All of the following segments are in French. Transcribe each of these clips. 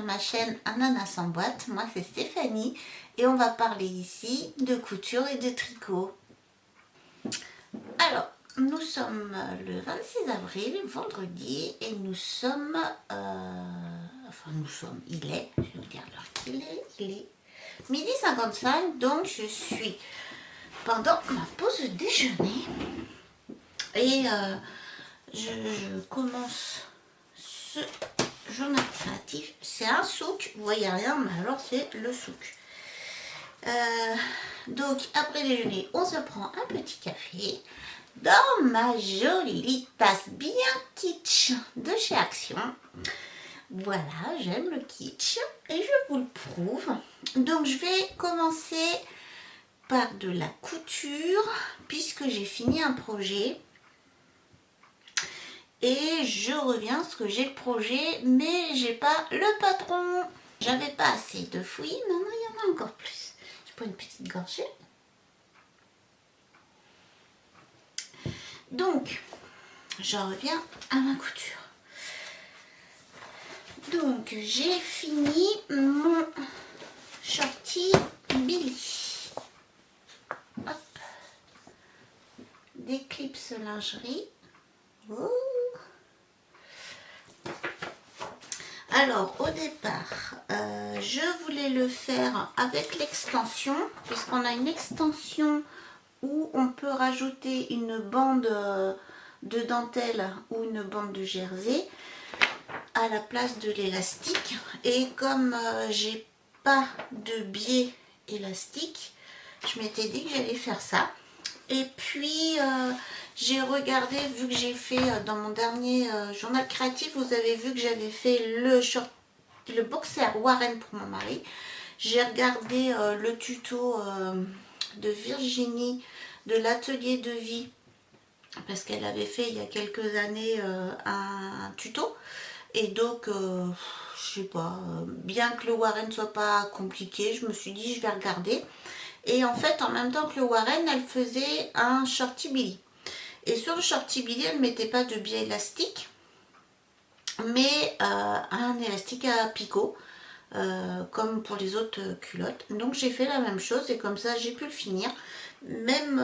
ma chaîne Ananas en boîte. Moi c'est Stéphanie et on va parler ici de couture et de tricot. Alors, nous sommes le 26 avril, vendredi, et nous sommes... il est, je vais vous dire l'heure qu'il est, il est midi 55, donc je suis pendant ma pause déjeuner et je commence ce journal créatif. C'est un souk, vous voyez rien, mais alors c'est le souk. Donc après déjeuner, on se prend un petit café dans ma jolie tasse bien kitsch de chez Action. Voilà, j'aime le kitsch et je vous le prouve. Donc je vais commencer par de la couture puisque j'ai fini un projet. Et je reviens parce que j'ai le projet, mais j'ai pas le patron. J'avais pas assez de fouillis, maintenant il y en a encore plus. Je prends une petite gorgée. Donc, je reviens à ma couture. Donc, j'ai fini mon shorty Billy. Hop. Des clips lingerie. Oh. Alors, au départ, je voulais le faire avec l'extension, puisqu'on a une extension où on peut rajouter une bande de dentelle ou une bande de jersey à la place de l'élastique. Et comme j'ai pas de biais élastique, je m'étais dit que j'allais faire ça. Et puis j'ai regardé, vu que j'ai fait dans mon dernier journal créatif, vous avez vu que j'avais fait le boxer Warren pour mon mari. J'ai regardé le tuto de Virginie de l'atelier de vie, parce qu'elle avait fait il y a quelques années un tuto. Et donc, je sais pas, bien que le Warren soit pas compliqué, je me suis dit je vais regarder. Et en fait, en même temps que le Warren, elle faisait un shorty Billy. Et sur le shorty Billy, elle ne mettait pas de biais élastique, mais un élastique à picot, comme pour les autres culottes. Donc j'ai fait la même chose et comme ça j'ai pu le finir. Même,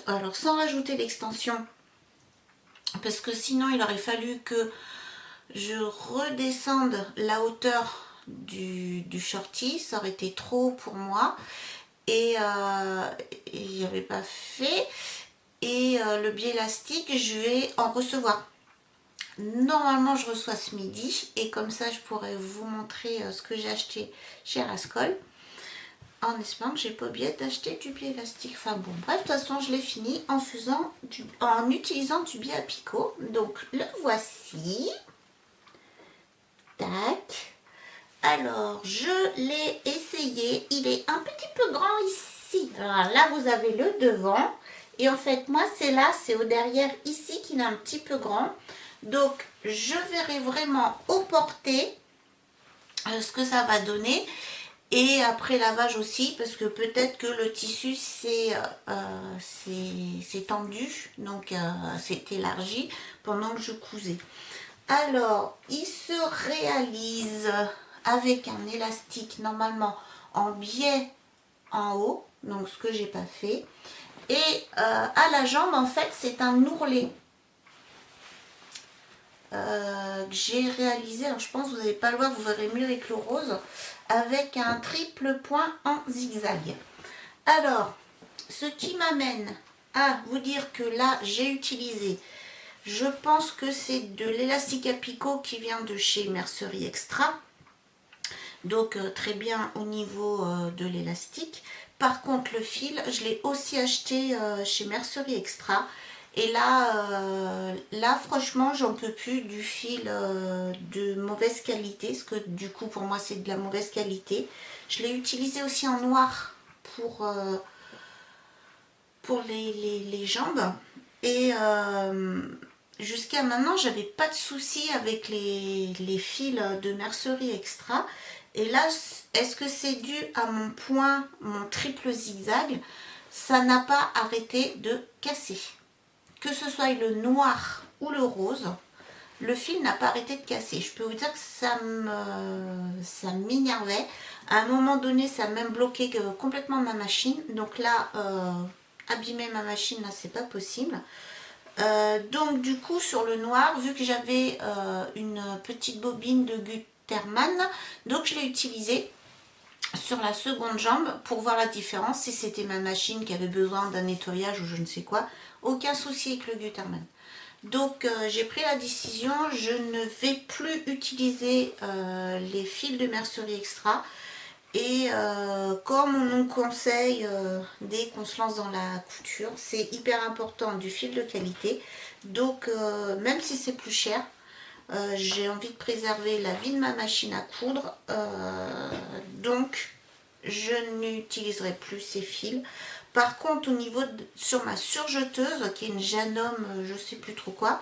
alors sans rajouter l'extension, parce que sinon il aurait fallu que je redescende la hauteur du shorty, ça aurait été trop pour moi. Et j'y avais pas fait. Et le biais élastique, je vais en recevoir. Normalement, je reçois ce midi. Et comme ça, je pourrais vous montrer ce que j'ai acheté chez Rascol. En espérant que j'ai pas oublié d'acheter du biais élastique. Enfin bon, bref, de toute façon, je l'ai fini en utilisant du biais à picot. Donc, le voici. Tac. Alors, je l'ai essayé. Il est un petit peu grand ici. Alors là, vous avez le devant. Et en fait, moi, c'est au derrière ici qu'il est un petit peu grand. Donc, je verrai vraiment au porté ce que ça va donner. Et après lavage aussi, parce que peut-être que le tissu s'est tendu. Donc, c'est élargi pendant que je cousais. Alors, il se réalise avec un élastique normalement en biais en haut, donc ce que j'ai pas fait. Et à la jambe, en fait, c'est un ourlet que j'ai réalisé. Alors, je pense que vous n'allez pas le voir, vous verrez mieux avec le rose, avec un triple point en zigzag. Alors, ce qui m'amène à vous dire que là, j'ai utilisé, je pense que c'est de l'élastique à picot qui vient de chez Mercerie Extra. Donc, très bien au niveau de l'élastique. Par contre, le fil, je l'ai aussi acheté chez Mercerie Extra. Et là franchement, j'en peux plus du fil de mauvaise qualité. Parce que du coup, pour moi, c'est de la mauvaise qualité. Je l'ai utilisé aussi en noir pour les jambes. Et jusqu'à maintenant, j'avais pas de souci avec les fils de Mercerie Extra. Et là, est-ce que c'est dû à mon point, mon triple zigzag? Ça n'a pas arrêté de casser. Que ce soit le noir ou le rose, le fil n'a pas arrêté de casser. Je peux vous dire que ça m'énervait. À un moment donné, ça a même bloqué complètement ma machine. Donc là, abîmer ma machine, là, c'est pas possible. Donc du coup, sur le noir, vu que j'avais une petite bobine de Gutermann, donc je l'ai utilisée sur la seconde jambe pour voir la différence, si c'était ma machine qui avait besoin d'un nettoyage ou je ne sais quoi. Aucun souci avec le Gutermann. Donc j'ai pris la décision, je ne vais plus utiliser les fils de mercerie extra. Et comme on nous conseille dès qu'on se lance dans la couture, c'est hyper important du fil de qualité. Donc même si c'est plus cher, j'ai envie de préserver la vie de ma machine à coudre. Donc je n'utiliserai plus ces fils. Par contre, au niveau sur ma surjeteuse, qui est une Janome, je sais plus trop quoi,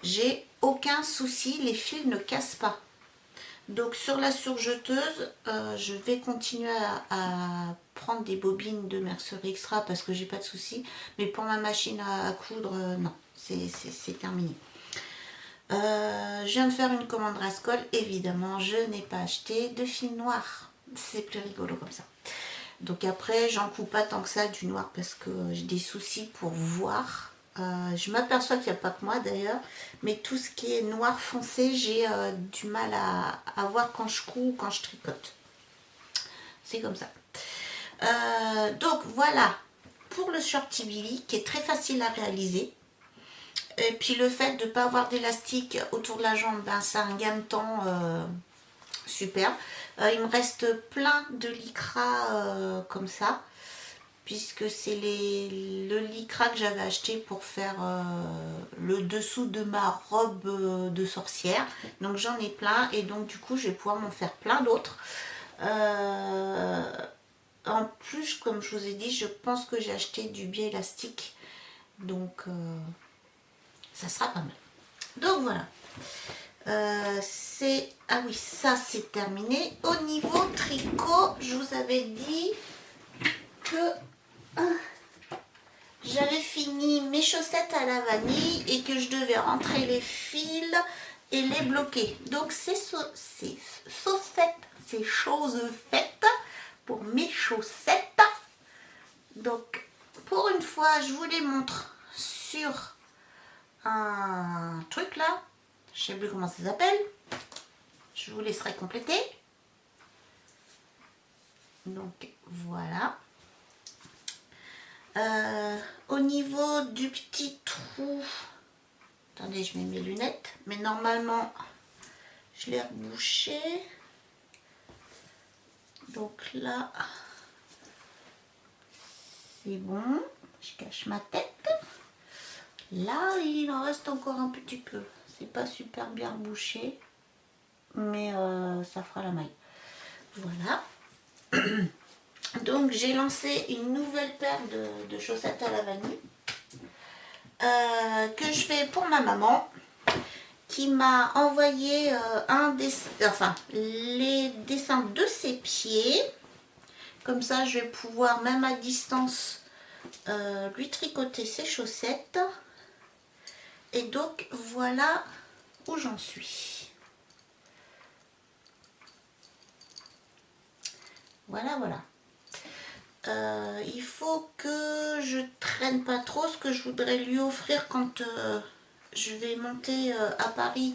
j'ai aucun souci, les fils ne cassent pas. Donc sur la surjeteuse, je vais continuer à prendre des bobines de mercerie extra parce que j'ai pas de souci. Mais pour ma machine à coudre, non, c'est terminé. Je viens de faire une commande Rascol, évidemment, je n'ai pas acheté de fil noir. C'est plus rigolo comme ça. Donc après, j'en coupe pas tant que ça du noir parce que j'ai des soucis pour voir. Je m'aperçois qu'il n'y a pas que moi d'ailleurs, mais tout ce qui est noir foncé, j'ai du mal à voir quand je couds ou quand je tricote. C'est comme ça. Donc voilà pour le Shorty Billy qui est très facile à réaliser. Et puis le fait de ne pas avoir d'élastique autour de la jambe, ben, c'est un gain de temps super. Il me reste plein de lycra comme ça, puisque c'est le lycra que j'avais acheté pour faire le dessous de ma robe de sorcière. Donc j'en ai plein et donc du coup je vais pouvoir m'en faire plein d'autres. En plus, comme je vous ai dit, je pense que j'ai acheté du biais élastique. Donc ça sera pas mal. Donc voilà. Ah oui, ça c'est terminé. Au niveau tricot, je vous avais dit que j'avais fini mes chaussettes à la vanille et que je devais rentrer les fils et les bloquer. Donc c'est choses faites pour mes chaussettes. Donc pour une fois, je vous les montre sur un truc là. Je sais plus comment ça s'appelle. Je vous laisserai compléter. Donc voilà. Au niveau du petit trou, attendez, je mets mes lunettes, mais normalement je l'ai rebouché. Donc là, c'est bon. Je cache ma tête. Là, il en reste encore un petit peu. C'est pas super bien rebouché, mais ça fera la maille. Voilà. Donc j'ai lancé une nouvelle paire de chaussettes à la vanille que je fais pour ma maman qui m'a envoyé les dessins de ses pieds. Comme ça je vais pouvoir même à distance lui tricoter ses chaussettes. Et donc voilà où j'en suis. Voilà, voilà. Il faut que je traîne pas trop ce que je voudrais lui offrir quand je vais monter à Paris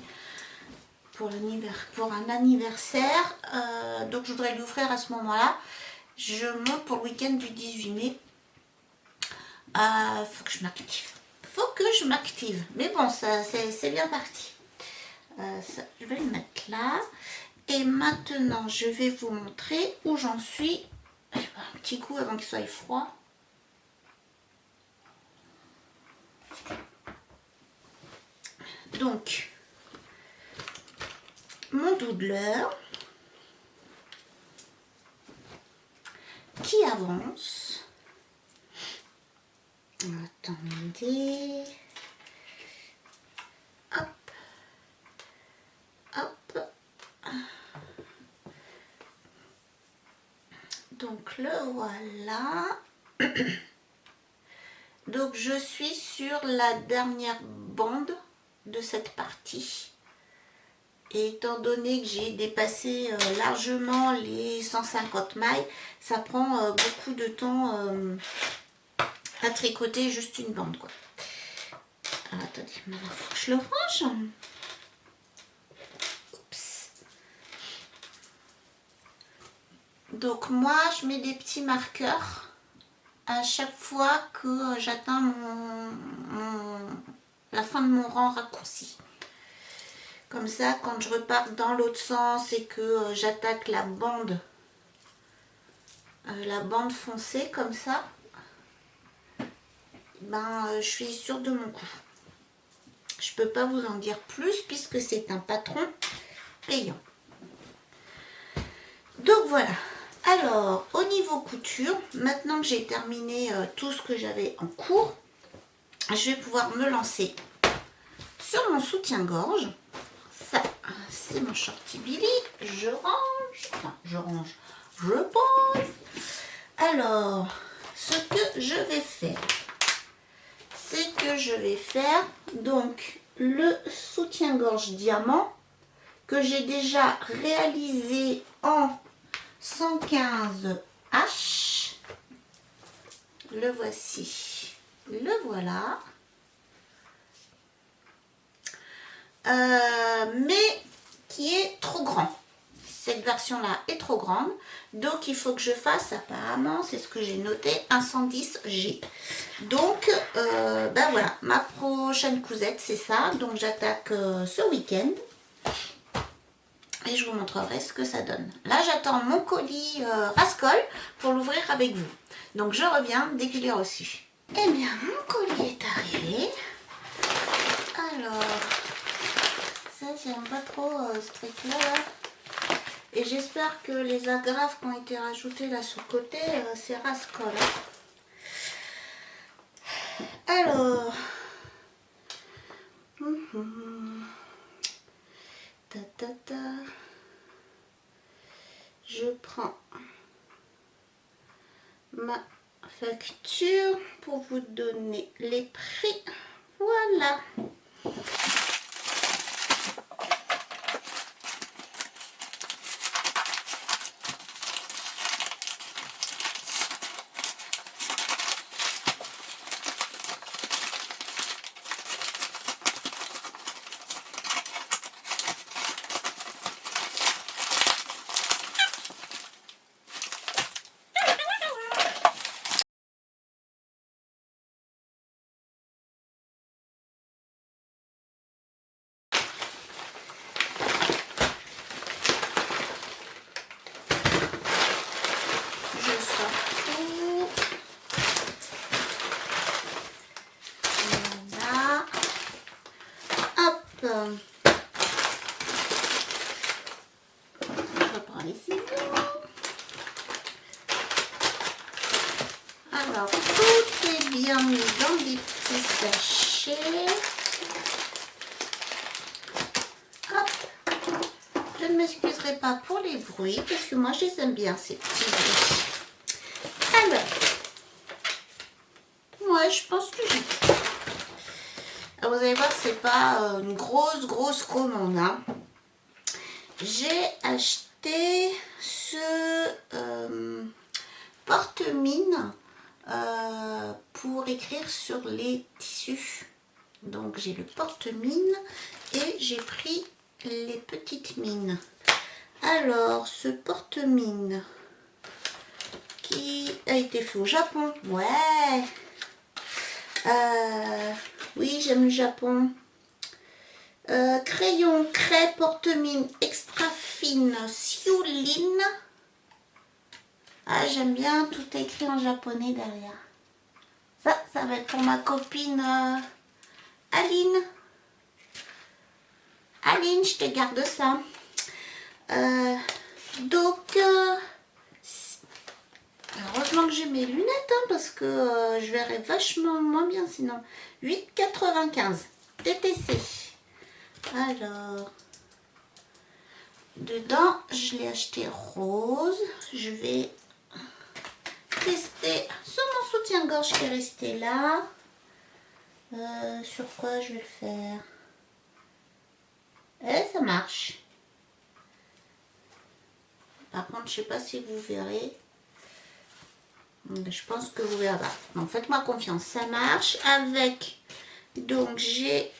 pour un anniversaire. Donc je voudrais lui offrir à ce moment-là. Je monte pour le week-end du 18 mai. Faut que je m'active. Faut que je m'active. Mais bon, c'est bien parti. Ça, je vais le mettre là. Et maintenant, je vais vous montrer où j'en suis. Un petit coup avant qu'il soit froid. Donc, mon doodleur qui avance. Attendez. Hop. Hop. Donc le voilà. Donc je suis sur la dernière bande. de cette partie. Et étant donné que j'ai dépassé largement les 150 mailles, ça prend beaucoup de temps à tricoter juste une bande, quoi. Alors, attendez, maintenant faut que je le range. Oups. Donc moi, je mets des petits marqueurs à chaque fois que j'atteins la fin de mon rang raccourci. Comme ça, quand je repars dans l'autre sens et que j'attaque la bande foncée comme ça, ben, je suis sûre de mon coup. Je peux pas vous en dire plus puisque c'est un patron payant. Donc voilà. Alors, au niveau couture, maintenant que j'ai terminé tout ce que j'avais en cours, je vais pouvoir me lancer sur mon soutien-gorge. Ça, c'est mon shorty Billy. Je range. Enfin, je range. Je pose. Alors, ce que je vais faire, c'est que je vais faire donc le soutien-gorge diamant que j'ai déjà réalisé en 115 H. Le voici. Le voilà. Mais qui est trop grand. Cette version-là est trop grande. Donc, il faut que je fasse, apparemment, c'est ce que j'ai noté, un 110G. Donc, ben voilà, ma prochaine cousette, c'est ça. Donc, j'attaque ce week-end. Et je vous montrerai ce que ça donne. Là, j'attends mon colis Rascol pour l'ouvrir avec vous. Donc, je reviens dès que je l'ai reçu. Eh bien, mon colis est arrivé. Alors, ça, j'aime pas trop ce truc-là. Et j'espère que les agrafes qui ont été rajoutées là sur le côté, c'est Rascol. Alors, je prends ma facture pour vous donner les prix. Voilà. Alors, tout est bien mis dans des petits sachets. Hop. Je ne m'excuserai pas pour les bruits, parce que moi, je les aime bien, ces petits bruits. Alors, ouais, je pense que j'ai... Alors, vous allez voir, c'est pas une grosse commande. Hein. J'ai acheté ce porte-mine pour écrire sur les tissus. Donc j'ai le porte-mine et j'ai pris les petites mines. Alors ce porte-mine qui a été fait au Japon. Ouais. Oui, j'aime le Japon. Crayon craie porte-mine extra fine Siulin. Ah, j'aime bien, tout est écrit en japonais derrière. Ça va être pour ma copine Aline. Aline, je te garde ça. Donc, heureusement que j'ai mes lunettes, hein, parce que je verrais vachement moins bien sinon. 8,95 TTC. Alors, dedans, je l'ai acheté rose. Je vais tester sur mon soutien-gorge qui est resté là. Sur quoi je vais le faire? Et ça marche. Par contre, je sais pas si vous verrez. Je pense que vous verrez pas. Donc faites-moi confiance, ça marche. Avec, donc j'ai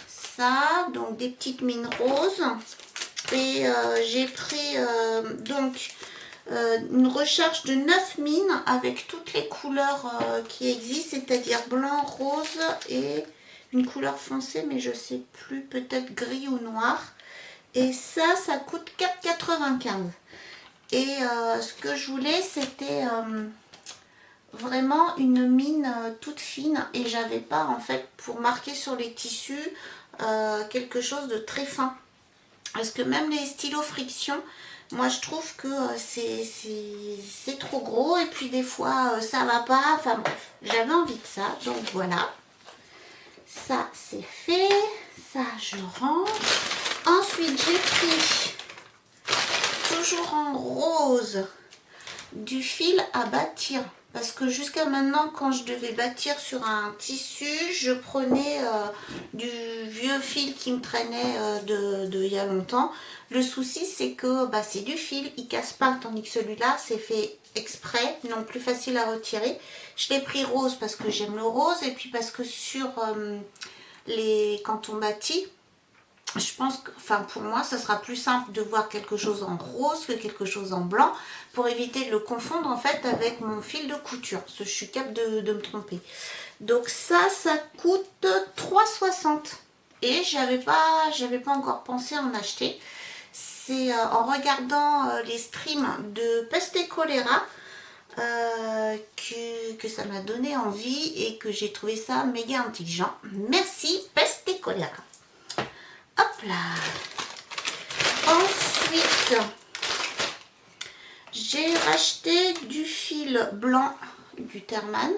ça, donc des petites mines roses. Et j'ai pris donc une recharge de 9 mines avec toutes les couleurs qui existent, c'est-à-dire blanc, rose et une couleur foncée, mais je sais plus, peut-être gris ou noir. Et ça coûte 4,95. Et ce que je voulais, c'était vraiment une mine toute fine. Et j'avais pas, en fait, pour marquer sur les tissus, quelque chose de très fin. Parce que même les stylos friction, moi je trouve que c'est trop gros. Et puis des fois, ça va pas. Enfin bref, j'avais envie de ça. Donc voilà. Ça, c'est fait. Ça, je range. Ensuite, j'ai pris, toujours en rose, du fil à bâtir. Parce que jusqu'à maintenant, quand je devais bâtir sur un tissu, je prenais du vieux fil qui me traînait de il y a longtemps. Le souci, c'est que bah, c'est du fil, il casse pas, tandis que celui-là, c'est fait exprès, non plus facile à retirer. Je l'ai pris rose parce que j'aime le rose, et puis parce que sur quand on bâtit, je pense que, enfin pour moi, ça sera plus simple de voir quelque chose en rose que quelque chose en blanc pour éviter de le confondre en fait avec mon fil de couture. Parce que je suis capable de me tromper. Donc ça coûte 3,60 €. Et j'avais pas encore pensé à en acheter. C'est en regardant les streams de Peste et Choléra que ça m'a donné envie et que j'ai trouvé ça méga intelligent. Merci Peste et Choléra. Hop là. Ensuite, j'ai racheté du fil blanc du Terman.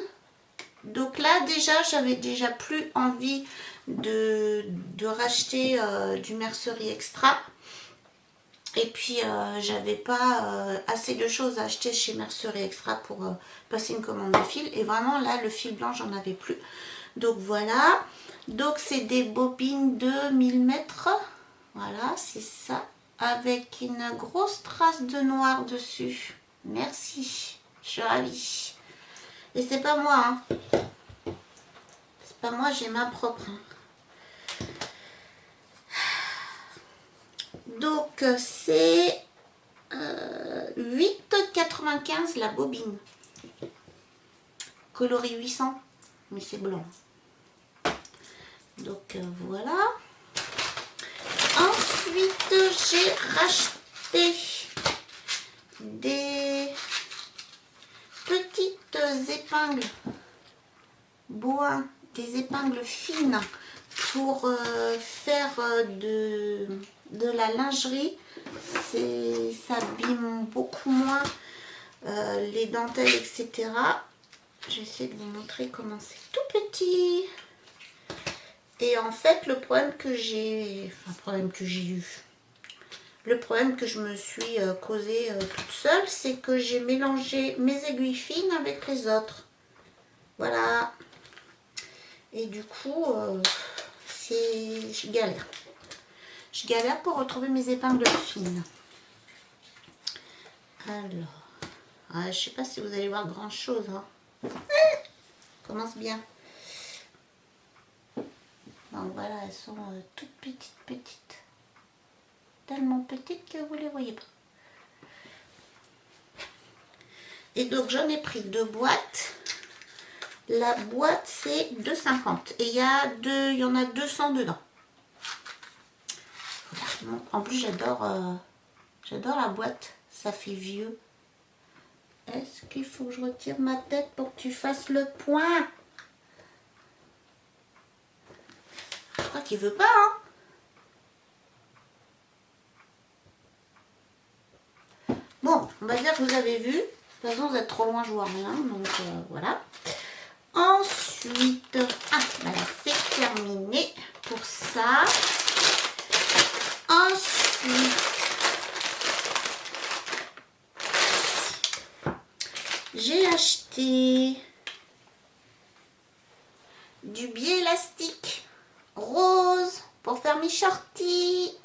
Donc là, déjà, j'avais déjà plus envie de racheter du Mercerie Extra. Et puis, j'avais pas assez de choses à acheter chez Mercerie Extra pour passer une commande de fil. Et vraiment, là, le fil blanc, j'en avais plus. Donc voilà. Donc c'est des bobines de 1000 mètres. Voilà, c'est ça. Avec une grosse trace de noir dessus. Merci. Je suis ravie. Et c'est pas moi. Hein. C'est pas moi, j'ai ma propre. Hein. Donc c'est 8,95 la bobine. Coloris 800. Mais c'est blanc. Donc voilà. Ensuite, j'ai racheté des petites épingles bois, des épingles fines pour faire de la lingerie. Ça abîme beaucoup moins les dentelles, etc. J'essaie de vous montrer comment c'est tout petit. Et en fait, le problème que j'ai eu, le problème que je me suis causé toute seule, c'est que j'ai mélangé mes aiguilles fines avec les autres. Voilà. Et du coup, je galère. Je galère pour retrouver mes épingles fines. Alors, je sais pas si vous allez voir grand chose. Hein. Commence bien. Donc voilà, elles sont toutes petites. Tellement petites que vous les voyez pas. Et donc j'en ai pris 2 boîtes. La boîte c'est 2,50 et il y en a 200 dedans. Voilà. En plus j'adore la boîte, ça fait vieux. Est-ce qu'il faut que je retire ma tête pour que tu fasses le point? Je crois qu'il veut pas, hein. Bon, on va dire que vous avez vu. De toute façon, vous êtes trop loin, je vois rien. Donc voilà. Ensuite, bah, c'est terminé pour ça. Ensuite, j'ai acheté du biais élastique rose pour faire mes shorties.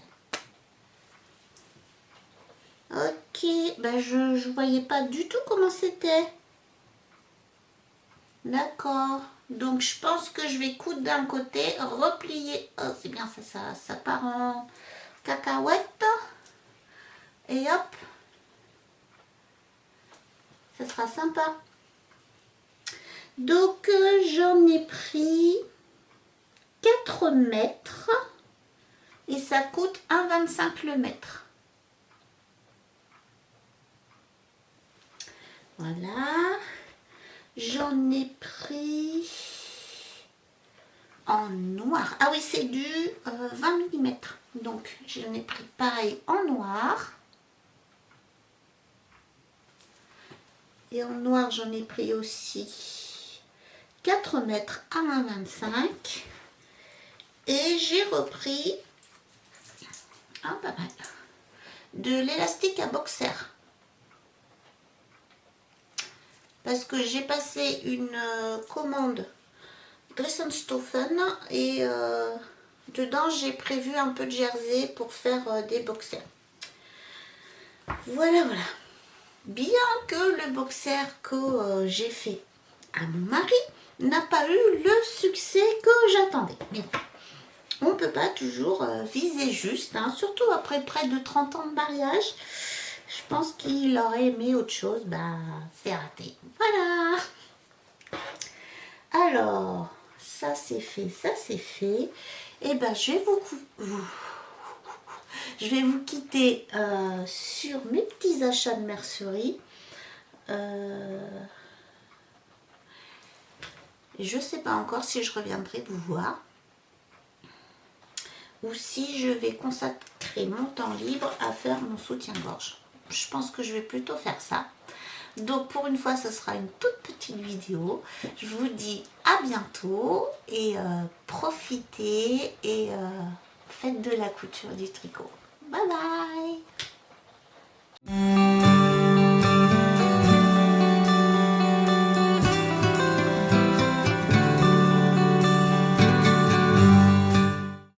Ok, ben je voyais pas du tout comment c'était. D'accord. Donc je pense que je vais coudre d'un côté, replier. Oh, c'est bien, ça part en cacahuète. Et hop. Ça sera sympa. Donc j'en ai pris 4 mètres. Et ça coûte 1,25 le mètre. Voilà. J'en ai pris en noir. Ah oui, c'est du 20 mm. Donc, j'en ai pris pareil en noir. Et en noir, j'en ai pris aussi 4 mètres à 1,25. Et j'ai repris, pas mal, de l'élastique à boxer. Parce que j'ai passé une commande Dressenstoffen et dedans j'ai prévu un peu de jersey pour faire des boxers. Voilà. Bien que le boxer que j'ai fait à mon mari n'a pas eu le succès que j'attendais. Mais on ne peut pas toujours viser juste, hein, surtout après près de 30 ans de mariage. Je pense qu'il aurait aimé autre chose, c'est raté. Voilà. Alors, ça c'est fait, Et je vais vous quitter sur mes petits achats de mercerie. Je ne sais pas encore si je reviendrai vous voir ou si je vais consacrer mon temps libre à faire mon soutien-gorge. Je pense que je vais plutôt faire ça. Donc pour une fois, ce sera une toute petite vidéo. Je vous dis à bientôt et profitez et faites de la couture du tricot. Bye bye.